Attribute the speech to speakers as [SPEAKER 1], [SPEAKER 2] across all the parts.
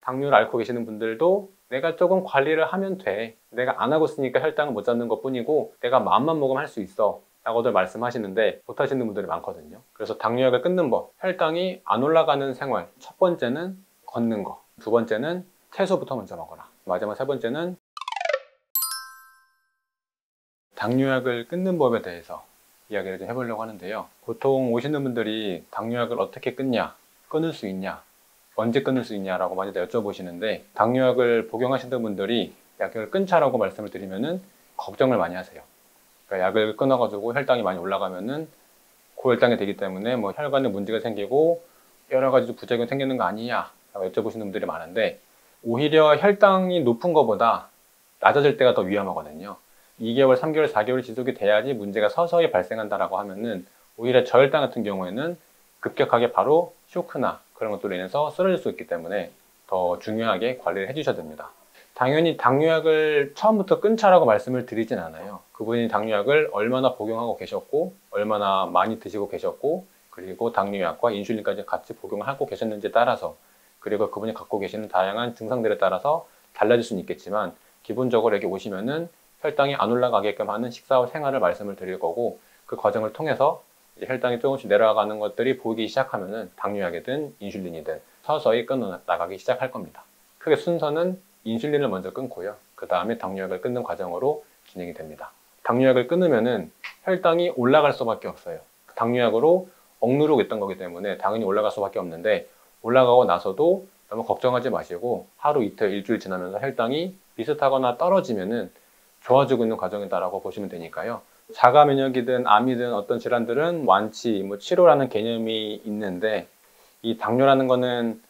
[SPEAKER 1] 당뇨를 앓고 계시는 분들도 내가 조금 관리를 하면 돼. 내가 안 하고 있으니까 혈당을 못 잡는 것 뿐이고 내가 마음만 먹으면 할 수 있어. 라고들 말씀하시는데 못하시는 분들이 많거든요. 그래서 당뇨약을 끊는 법, 혈당이 안 올라가는 생활. 첫 번째는 걷는 거. 두 번째는 채소부터 먼저 먹어라. 마지막 세 번째는 당뇨약을 끊는 법에 대해서 이야기를 좀 해보려고 하는데요. 보통 오시는 분들이 당뇨약을 어떻게 끊냐, 끊을 수 있냐, 언제 끊을 수 있냐라고 많이 여쭤보시는데, 당뇨약을 복용하시는 분들이 약을 끊자라고 말씀을 드리면은 걱정을 많이 하세요. 그러니까 약을 끊어가지고 혈당이 많이 올라가면은 고혈당이 되기 때문에 뭐 혈관에 문제가 생기고 여러 가지 부작용이 생기는 거 아니냐 라고 여쭤보시는 분들이 많은데, 오히려 혈당이 높은 것보다 낮아질 때가 더 위험하거든요. 2개월, 3개월, 4개월 지속이 돼야지 문제가 서서히 발생한다라고 하면은, 오히려 저혈당 같은 경우에는 급격하게 바로 쇼크나 그런 것들로 인해서 쓰러질 수 있기 때문에 더 중요하게 관리를 해주셔야 됩니다. 당연히 당뇨약을 처음부터 끊자라고 말씀을 드리진 않아요. 그분이 당뇨약을 얼마나 복용하고 계셨고 얼마나 많이 드시고 계셨고, 그리고 당뇨약과 인슐린까지 같이 복용하고 계셨는지에 따라서, 그리고 그분이 갖고 계시는 다양한 증상들에 따라서 달라질 수는 있겠지만, 기본적으로 여기 오시면은 혈당이 안 올라가게끔 하는 식사와 생활을 말씀을 드릴 거고, 그 과정을 통해서 이제 혈당이 조금씩 내려가는 것들이 보이기 시작하면은 당뇨약이든 인슐린이든 서서히 끊어 나가기 시작할 겁니다. 크게 순서는 인슐린을 먼저 끊고요. 그 다음에 당뇨약을 끊는 과정으로 진행이 됩니다. 당뇨약을 끊으면은 혈당이 올라갈 수밖에 없어요. 당뇨약으로 억누르고 있던 거기 때문에 당연히 올라갈 수밖에 없는데, 올라가고 나서도 너무 걱정하지 마시고 하루, 이틀, 일주일 지나면서 혈당이 비슷하거나 떨어지면은 좋아지고 있는 과정이다라고 보시면 되니까요. 자가 면역이든 암이든 어떤 질환들은 완치, 치료라는 개념이 있는데, 이 당뇨라는 거는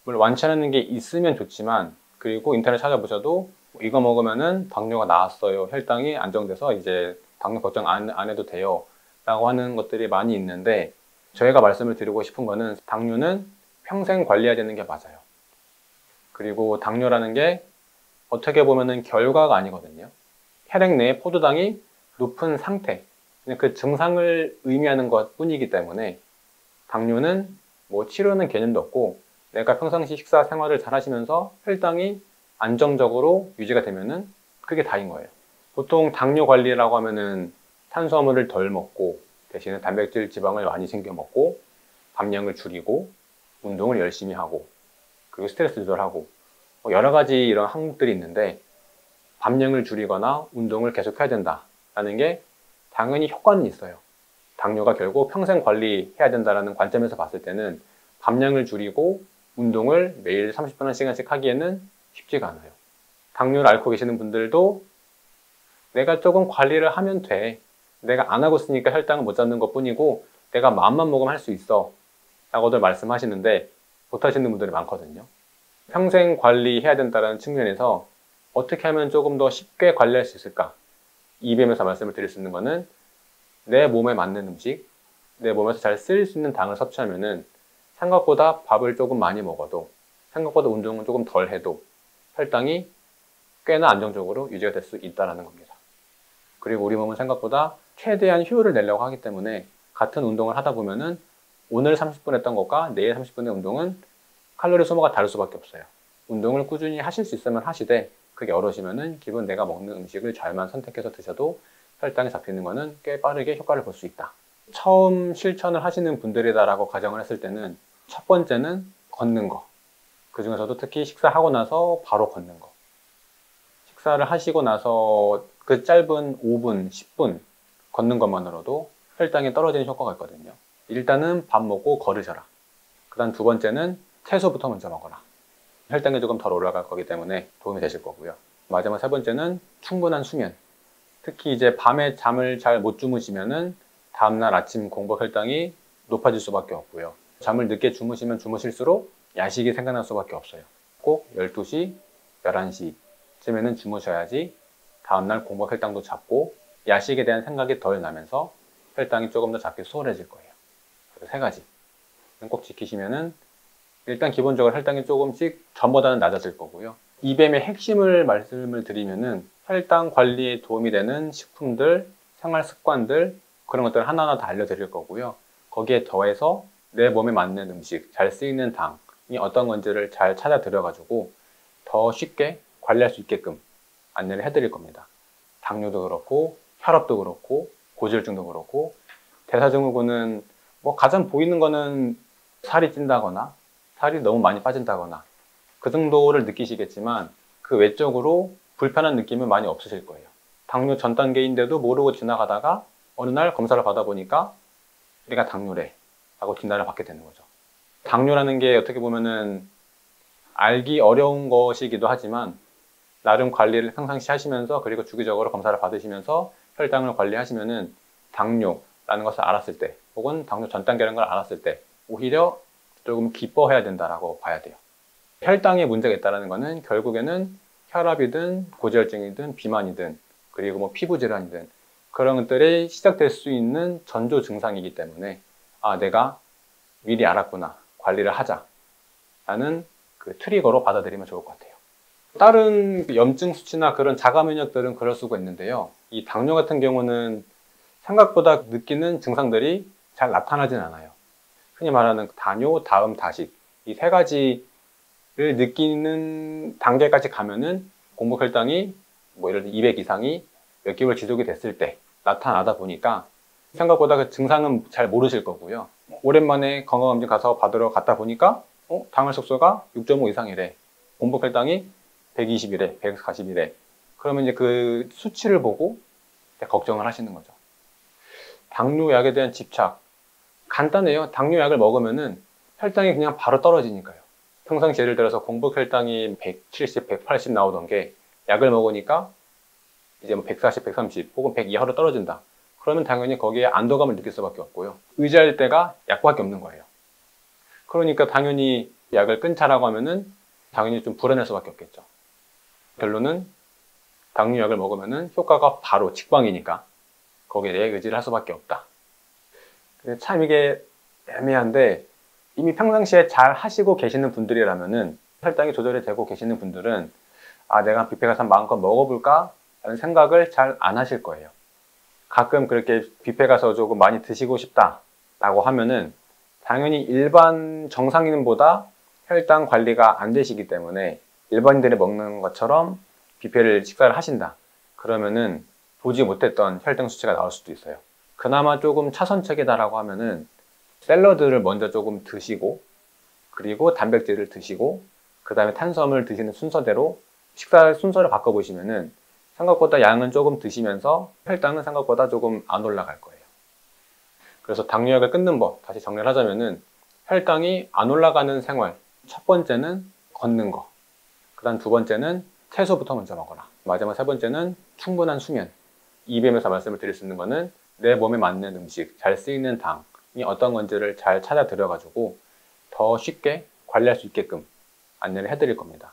[SPEAKER 1] 물론 완치하는 게 있으면 좋지만, 그리고 인터넷 찾아보셔도 이거 먹으면은 당뇨가 나았어요, 혈당이 안정돼서 이제 당뇨 걱정 안 해도 돼요 라고 하는 것들이 많이 있는데, 저희가 말씀을 드리고 싶은 거는 당뇨는 평생 관리해야 되는 게 맞아요. 그리고 당뇨라는 게 어떻게 보면은 결과가 아니거든요. 혈액 내에 포도당이 높은 상태, 그냥 그 증상을 의미하는 것 뿐이기 때문에, 당뇨는 뭐 치료는 개념도 없고, 내가 평상시 식사 생활을 잘 하시면서 혈당이 안정적으로 유지가 되면은 그게 다인 거예요. 보통 당뇨 관리라고 하면은 탄수화물을 덜 먹고 대신에 단백질, 지방을 많이 챙겨 먹고, 밥량을 줄이고, 운동을 열심히 하고, 그리고 스트레스 조절하고, 여러 가지 이런 항목들이 있는데, 밥량을 줄이거나 운동을 계속 해야 된다라는 게 당연히 효과는 있어요. 당뇨가 결국 평생 관리해야 된다는 관점에서 봤을 때는 밥량을 줄이고 운동을 매일 30분 1시간씩 하기에는 쉽지가 않아요. 당뇨를 앓고 계시는 분들도 내가 조금 관리를 하면 돼. 내가 안 하고 있으니까 혈당을 못 잡는 것 뿐이고 내가 마음만 먹으면 할 수 있어. 라고들 말씀하시는데 못하시는 분들이 많거든요. 평생 관리해야 된다는 측면에서 어떻게 하면 조금 더 쉽게 관리할 수 있을까? 이 점에서 말씀을 드릴 수 있는 거는, 내 몸에 맞는 음식, 내 몸에서 잘 쓰일 수 있는 당을 섭취하면은 생각보다 밥을 조금 많이 먹어도, 생각보다 운동을 조금 덜 해도 혈당이 꽤나 안정적으로 유지가 될 수 있다는 겁니다. 그리고 우리 몸은 생각보다 최대한 효율을 내려고 하기 때문에 같은 운동을 하다 보면은 오늘 30분 했던 것과 내일 30분의 운동은 칼로리 소모가 다를 수밖에 없어요. 운동을 꾸준히 하실 수 있으면 하시되, 그게 어려우시면은 기본 내가 먹는 음식을 잘만 선택해서 드셔도 혈당이 잡히는 거는 꽤 빠르게 효과를 볼 수 있다. 처음 실천을 하시는 분들이다라고 가정을 했을 때는 첫 번째는 걷는 거. 그 중에서도 특히 식사하고 나서 바로 걷는 거. 식사를 하시고 나서 그 짧은 5분, 10분 걷는 것만으로도 혈당이 떨어지는 효과가 있거든요. 일단은 밥 먹고 걸으셔라. 그 다음 두 번째는 채소부터 먼저 먹어라. 혈당이 조금 덜 올라갈 거기 때문에 도움이 되실 거고요. 마지막 세 번째는 충분한 수면. 특히 이제 밤에 잠을 잘 못 주무시면은 다음날 아침 공복 혈당이 높아질 수밖에 없고요. 잠을 늦게 주무시면 주무실수록 야식이 생각날 수밖에 없어요. 꼭 12시, 11시쯤에는 주무셔야지 다음날 공복 혈당도 잡고 야식에 대한 생각이 덜 나면서 혈당이 조금 더 잡기 수월해질 거예요. 그래서 세 가지 꼭 지키시면은 일단 기본적으로 혈당이 조금씩 전보다는 낮아질 거고요. 이뱀의 핵심을 말씀을 드리면은 혈당 관리에 도움이 되는 식품들, 생활 습관들, 그런 것들을 하나하나 다 알려드릴 거고요. 거기에 더해서 내 몸에 맞는 음식, 잘 쓰이는 당이 어떤 건지를 잘 찾아 들여가지고 더 쉽게 관리할 수 있게끔 안내를 해드릴 겁니다. 당뇨도 그렇고 혈압도 그렇고 고지혈증도 그렇고 대사증후군은 뭐 가장 보이는 거는 살이 찐다거나 살이 너무 많이 빠진다거나 그 정도를 느끼시겠지만 그 외적으로 불편한 느낌은 많이 없으실 거예요. 당뇨 전 단계인데도 모르고 지나가다가 어느 날 검사를 받아보니까 우리가 당뇨래 라고 진단을 받게 되는 거죠. 당뇨라는 게 어떻게 보면은 알기 어려운 것이기도 하지만 나름 관리를 평상시 하시면서 그리고 주기적으로 검사를 받으시면서 혈당을 관리하시면은 당뇨라는 것을 알았을 때 혹은 당뇨 전 단계라는 걸 알았을 때 오히려 조금 기뻐해야 된다라고 봐야 돼요. 혈당에 문제가 있다는 것은 결국에는 혈압이든 고지혈증이든 비만이든 그리고 뭐 피부 질환이든 그런 것들이 시작될 수 있는 전조 증상이기 때문에 아 내가 미리 알았구나 관리를 하자라는 그 트리거로 받아들이면 좋을 것 같아요. 다른 염증 수치나 그런 자가 면역들은 그럴 수가 있는데요. 이 당뇨 같은 경우는 생각보다 느끼는 증상들이 잘 나타나진 않아요. 흔히 말하는 당뇨 다음 다식 이 세 가지를 느끼는 단계까지 가면은 공복 혈당이 뭐 예를 들어 200 이상이 몇 개월 지속이 됐을 때 나타나다 보니까 생각보다 그 증상은 잘 모르실 거고요. 오랜만에 건강검진 가서 받으러 갔다 보니까 당할 속소가 6.5 이상이래. 공복 혈당이 120이래, 140이래. 그러면 이제 그 수치를 보고 걱정을 하시는 거죠. 당뇨약에 대한 집착. 간단해요. 당뇨약을 먹으면은 혈당이 그냥 바로 떨어지니까요. 평상시 예를 들어서 공복 혈당이 170, 180 나오던 게 약을 먹으니까 이제 뭐 140, 130 혹은 100 이하로 떨어진다. 그러면 당연히 거기에 안도감을 느낄 수밖에 없고요. 의지할 데가 약밖에 없는 거예요. 그러니까 당연히 약을 끊자라고 하면은 당연히 좀 불안할 수밖에 없겠죠. 결론은 당뇨약을 먹으면은 효과가 바로 직방이니까 거기에 대해 의지를 할 수밖에 없다. 참 이게 애매한데 이미 평상시에 잘 하시고 계시는 분들이라면은 혈당이 조절이 되고 계시는 분들은 아 내가 뷔페가서 마음껏 먹어볼까? 라는 생각을 잘 안 하실 거예요. 가끔 그렇게 뷔페 가서 조금 많이 드시고 싶다 라고 하면은 당연히 일반 정상인보다 혈당 관리가 안 되시기 때문에 일반인들이 먹는 것처럼 뷔페를 식사를 하신다 그러면은 보지 못했던 혈당 수치가 나올 수도 있어요. 그나마 조금 차선책이다라고 하면은 샐러드를 먼저 조금 드시고 그리고 단백질을 드시고 그 다음에 탄수화물 드시는 순서대로 식사 순서를 바꿔보시면은 생각보다 양은 조금 드시면서 혈당은 생각보다 조금 안 올라갈 거예요. 그래서 당뇨약을 끊는 법 다시 정리를 하자면은 혈당이 안 올라가는 생활 첫 번째는 걷는 거 그 다음 두 번째는 채소부터 먼저 먹어라 마지막 세 번째는 충분한 수면 이 뱀에서 말씀을 드릴 수 있는 거는 내 몸에 맞는 음식 잘 쓰이는 당이 어떤 건지를 잘 찾아 들여 가지고 더 쉽게 관리할 수 있게끔 안내를 해드릴 겁니다.